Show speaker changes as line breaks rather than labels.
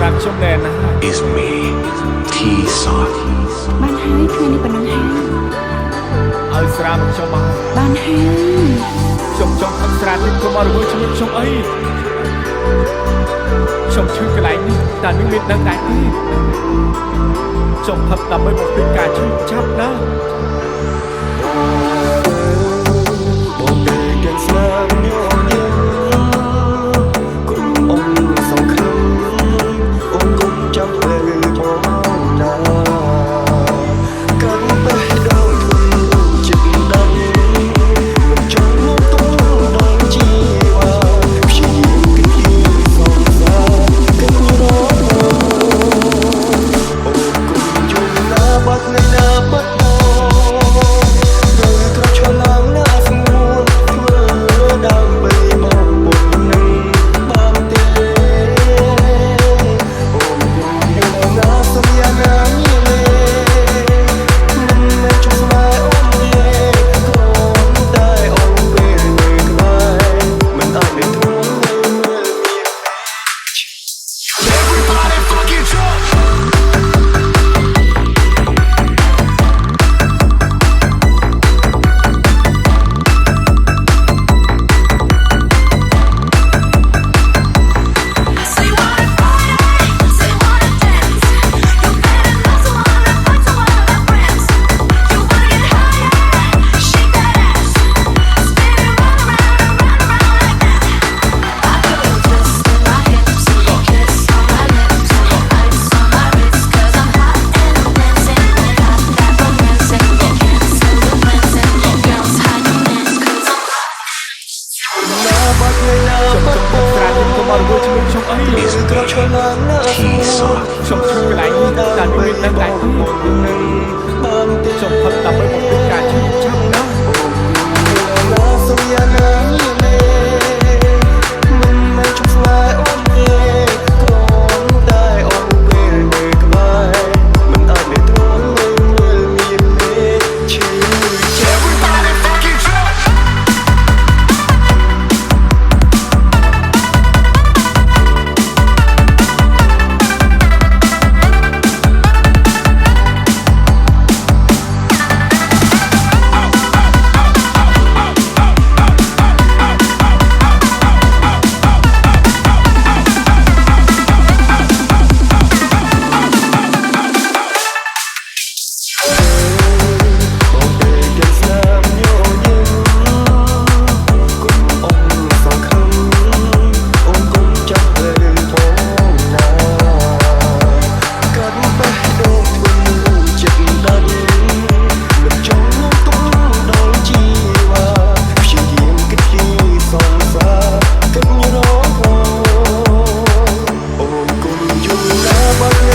Sram trong nè na
is me T sot
បានហើយថ្ងៃនេះប៉ុណ្ណឹងហើយ
ឲ្យស្រាមខ្ញុំមក
បានហើយ
ខ្ញុំចង់ផឹកស្រានេះកុំឲ្យរវើជាមួយខ្ញុំអីខ្ញុំឈឺកន្លែងនេះតែនឹងមានដឹងដែរទេខ្ញុំផឹកដើម្បីបំពេញការឈឺចាប់ណា
T sot
ខ្ញុំឈឺកន្លែងនេះតែនឹងមានដឹងដែរទេខ្ញុំផឹកដើម្បីបំពេញការឈឺចាប់ណា
But